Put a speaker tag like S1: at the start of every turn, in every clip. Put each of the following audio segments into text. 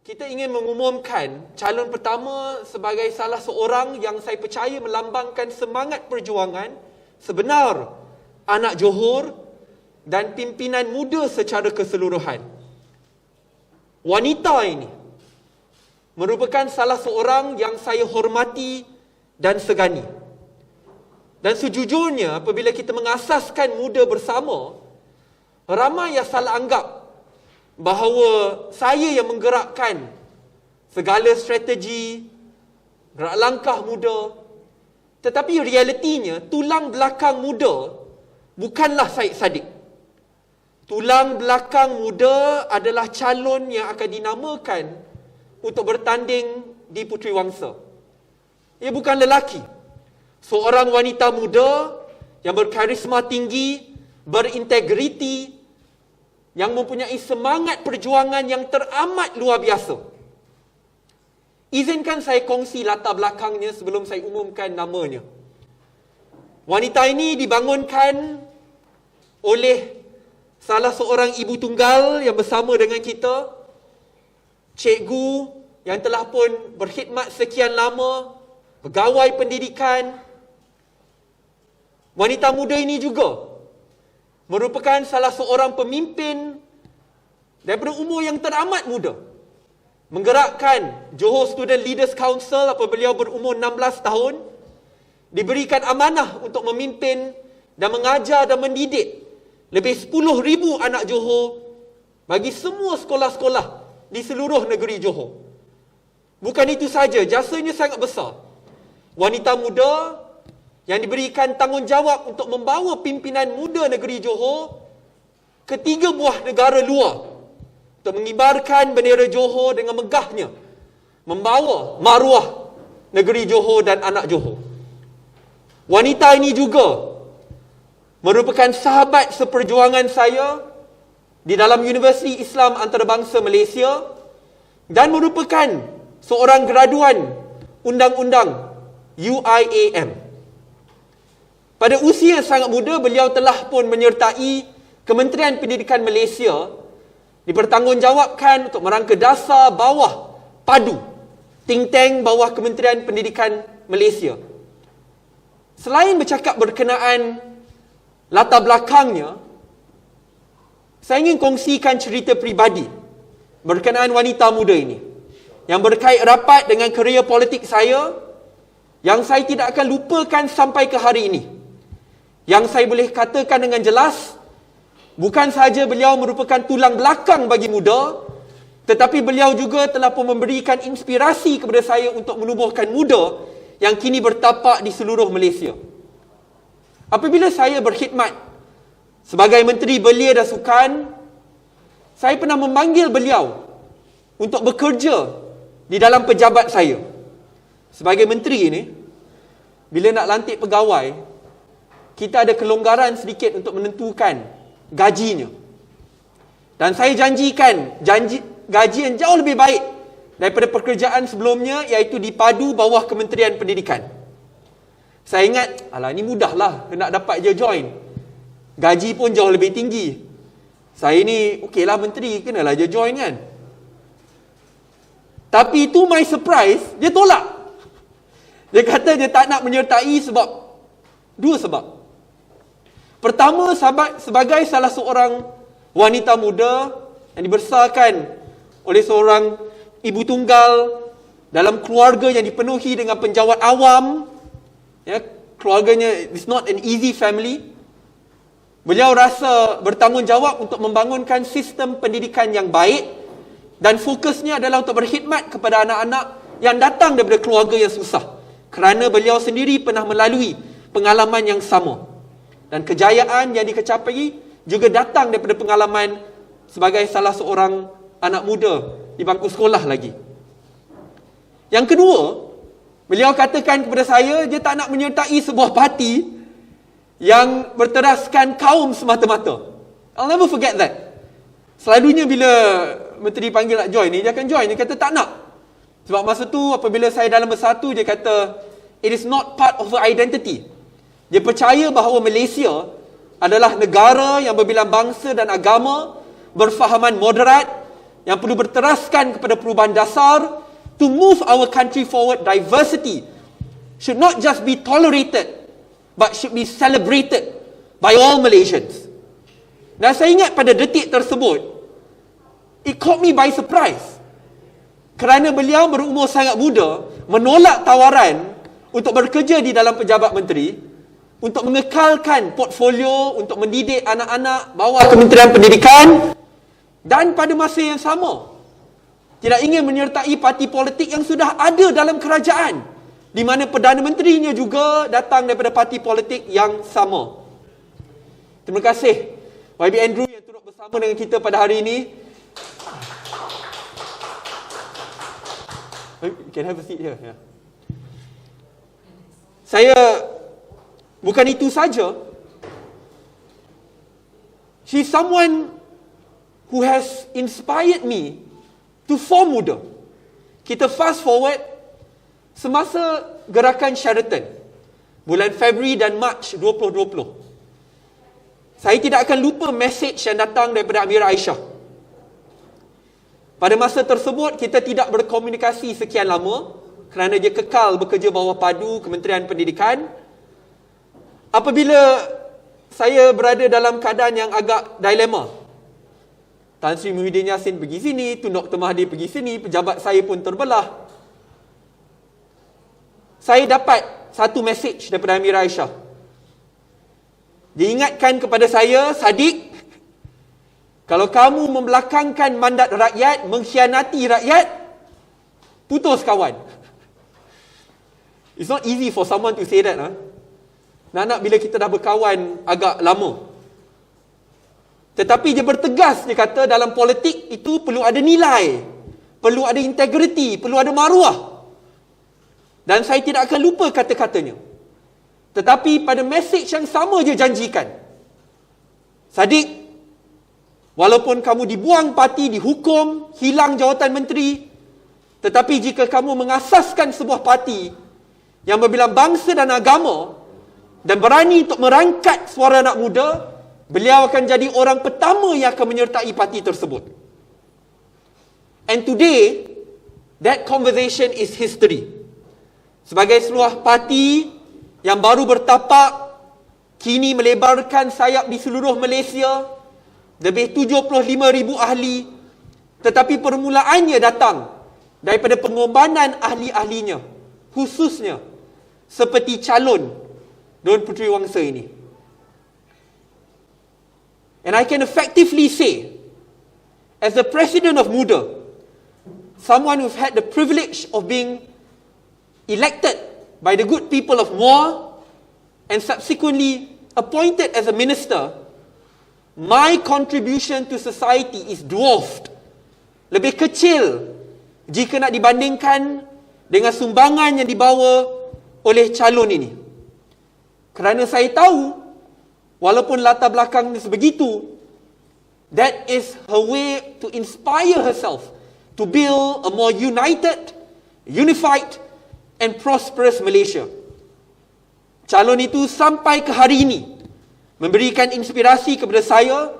S1: kita ingin mengumumkan calon pertama sebagai salah seorang yang saya percaya melambangkan semangat perjuangan sebenar anak Johor dan pimpinan muda secara keseluruhan. Wanita ini merupakan salah seorang yang saya hormati dan segani. Dan sejujurnya apabila kita mengasaskan muda bersama, ramai yang salah anggap bahawa saya yang menggerakkan segala strategi, gerak langkah muda. Tetapi realitinya, tulang belakang muda bukanlah Syed Saddiq. Tulang belakang muda adalah calon yang akan dinamakan untuk bertanding di Puteri Wangsa. Ia bukan lelaki. Seorang wanita muda yang berkarisma tinggi, berintegriti, yang mempunyai semangat perjuangan yang teramat luar biasa. Izinkan saya kongsi latar belakangnya sebelum saya umumkan namanya. Wanita ini dibangunkan oleh salah seorang ibu tunggal yang bersama dengan kita, cikgu yang telah pun berkhidmat sekian lama, pegawai pendidikan. Wanita muda ini juga merupakan salah seorang pemimpin daripada umur yang teramat muda, menggerakkan Johor Student Leaders Council apabila beliau berumur 16 tahun, diberikan amanah untuk memimpin dan mengajar dan mendidik lebih 10,000 anak Johor bagi semua sekolah-sekolah di seluruh negeri Johor. Bukan itu saja, jasanya sangat besar. Wanita muda yang diberikan tanggungjawab untuk membawa pimpinan muda negeri Johor ke 3 buah negara luar untuk mengibarkan bendera Johor dengan megahnya, membawa maruah negeri Johor dan anak Johor. Wanita ini juga merupakan sahabat seperjuangan saya di dalam Universiti Islam Antarabangsa Malaysia dan merupakan seorang graduan undang-undang UIAM. Pada usia sangat muda, beliau telah pun menyertai Kementerian Pendidikan Malaysia dipertanggungjawabkan untuk merangka dasar bawah PADU, think tank bawah Kementerian Pendidikan Malaysia. Selain bercakap berkenaan latar belakangnya, saya ingin kongsikan cerita peribadi berkenaan wanita muda ini yang berkait rapat dengan kerjaya politik saya, yang saya tidak akan lupakan sampai ke hari ini. Yang saya boleh katakan dengan jelas, bukan sahaja beliau merupakan tulang belakang bagi muda, tetapi beliau juga telah pun memberikan inspirasi kepada saya untuk menubuhkan muda yang kini bertapak di seluruh Malaysia. Apabila saya berkhidmat sebagai Menteri Belia dan Sukan, saya pernah memanggil beliau untuk bekerja di dalam pejabat saya. Sebagai menteri ini, bila nak lantik pegawai, kita ada kelonggaran sedikit untuk menentukan gajinya. Dan saya janjikan gaji yang jauh lebih baik daripada pekerjaan sebelumnya, iaitu dipadu bawah Kementerian Pendidikan. Saya ingat, alah ni mudahlah nak dapat je join. Gaji pun jauh lebih tinggi. Saya ni okeylah menteri, kenalah je join kan. Tapi to my surprise, dia tolak. Dia kata dia tak nak menyertai sebab dua sebab. Pertama, sebagai salah seorang wanita muda yang dibesarkan oleh seorang ibu tunggal dalam keluarga yang dipenuhi dengan penjawat awam, ya, keluarganya is not an easy family. Beliau rasa bertanggungjawab untuk membangunkan sistem pendidikan yang baik dan fokusnya adalah untuk berkhidmat kepada anak-anak yang datang daripada keluarga yang susah, kerana beliau sendiri pernah melalui pengalaman yang sama. Dan kejayaan yang dikecapai juga datang daripada pengalaman sebagai salah seorang anak muda di bangku sekolah lagi. Yang kedua, beliau katakan kepada saya, dia tak nak menyertai sebuah parti yang berteraskan kaum semata-mata. I'll never forget that. Selalunya bila menteri panggil nak join ni, dia akan join. Dia kata tak nak. Sebab masa tu apabila saya dalam bersatu, dia kata it is not part of her identity. Dia percaya bahawa Malaysia adalah negara yang berbilang bangsa dan agama, berfahaman moderat, yang perlu berteraskan kepada perubahan dasar to move our country forward. Diversity should not just be tolerated, but should be celebrated by all Malaysians. Dan saya ingat pada detik tersebut, it caught me by surprise. Kerana beliau berumur sangat muda, menolak tawaran untuk bekerja di dalam pejabat menteri, untuk mengekalkan portfolio, untuk mendidik anak-anak bawah Kementerian Pendidikan, dan pada masa yang sama tidak ingin menyertai parti politik yang sudah ada dalam kerajaan, di mana Perdana Menterinya juga datang daripada parti politik yang sama. Terima kasih YB Andrew yang turut bersama dengan kita pada hari ini. You can have a seat here. Yeah. Saya bukan itu saja. She's someone who has inspired me to form Muda. Kita fast forward semasa gerakan Sheraton bulan Februari dan Mac 2020. Saya tidak akan lupa mesej yang datang daripada Amirah Aisyah. Pada masa tersebut kita tidak berkomunikasi sekian lama kerana dia kekal bekerja bawah padu Kementerian Pendidikan. Apabila saya berada dalam keadaan yang agak dilema, Tan Sri Muhyiddin Yassin pergi sini, Tun Dr. Mahathir pergi sini, pejabat saya pun terbelah. Saya dapat satu mesej daripada Amirah Aisyah. Dia ingatkan kepada saya, Sadiq, kalau kamu membelakangkan mandat rakyat, mengkhianati rakyat, putus kawan. It's not easy for someone to say that. Nak bila kita dah berkawan agak lama. Tetapi dia bertegas, dia kata dalam politik itu perlu ada nilai, perlu ada integriti, perlu ada maruah. Dan saya tidak akan lupa kata-katanya. Tetapi pada mesej yang sama dia janjikan, Sadiq, walaupun kamu dibuang parti, dihukum, hilang jawatan menteri, tetapi jika kamu mengasaskan sebuah parti yang berbilang bangsa dan agama dan berani untuk merangkat suara anak muda, beliau akan jadi orang pertama yang akan menyertai parti tersebut. And today, that conversation is history. Sebagai sebuah parti yang baru bertapak, kini melebarkan sayap di seluruh Malaysia, lebih 75,000 ahli, tetapi permulaannya datang daripada pengorbanan ahli-ahlinya, khususnya seperti calon Don Puteri Wangsa ini. And I can effectively say, as the president of Muda, someone who's had the privilege of being elected by the good people of Muar and subsequently appointed as a minister, my contribution to society is dwarfed, lebih kecil jika nak dibandingkan dengan sumbangan yang dibawa oleh calon ini. Kerana saya tahu, walaupun latar belakangnya sebegitu, that is her way to inspire herself to build a more united, unified and prosperous Malaysia. Calon itu sampai ke hari ini memberikan inspirasi kepada saya,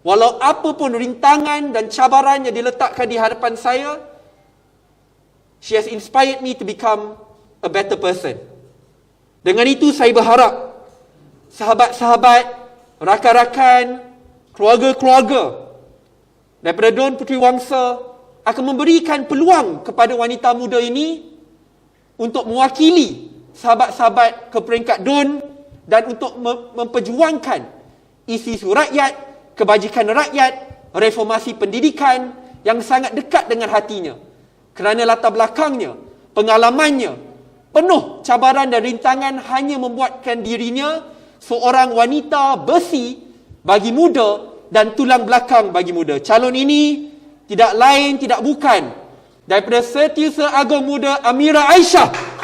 S1: walau apa pun rintangan dan cabaran yang diletakkan di hadapan saya, she has inspired me to become a better person. Dengan itu saya berharap sahabat-sahabat, rakan-rakan, keluarga-keluarga daripada Don Puteri Wangsa akan memberikan peluang kepada wanita muda ini untuk mewakili sahabat-sahabat ke peringkat Don dan untuk memperjuangkan isu-isu rakyat, kebajikan rakyat, reformasi pendidikan yang sangat dekat dengan hatinya. Kerana latar belakangnya, pengalamannya, penuh cabaran dan rintangan hanya membuatkan dirinya seorang wanita besi bagi muda dan tulang belakang bagi muda. Calon ini tidak lain, tidak bukan daripada Setiausaha Agong Muda Amirah Aisyah.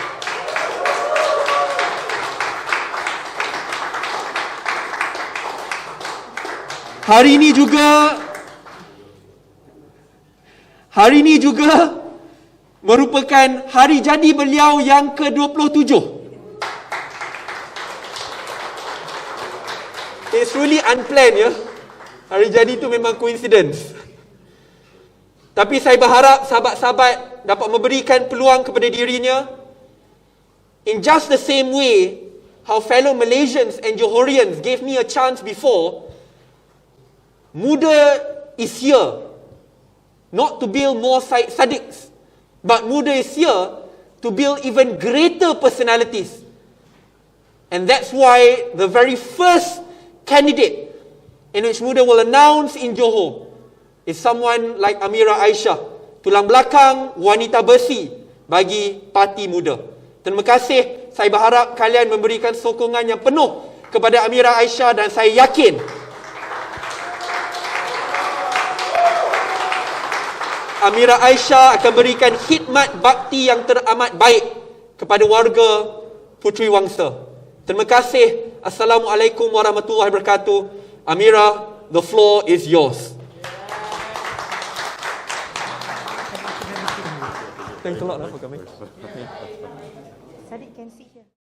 S1: Hari ini juga merupakan hari jadi beliau yang ke-27. It's really unplanned, ya. Hari jadi itu memang coincidence. Tapi saya berharap sahabat-sahabat dapat memberikan peluang kepada dirinya in just the same way how fellow Malaysians and Johorians gave me a chance before. Muda is here not to build more sadiqs, but Muda is here to build even greater personalities. And that's why the very first candidate in which Muda will announce in Johor is someone like Amira Aisyah, tulang belakang wanita besi bagi Parti Muda. Terima kasih. Saya berharap kalian memberikan sokongan yang penuh kepada Amira Aisyah dan saya yakin Amira Aisyah akan berikan khidmat bakti yang teramat baik kepada warga Puteri Wangsa. Terima kasih. Assalamualaikum warahmatullahi wabarakatuh. Amira, the floor is yours. Thanks a lot for coming.
S2: Sadiq can sit here.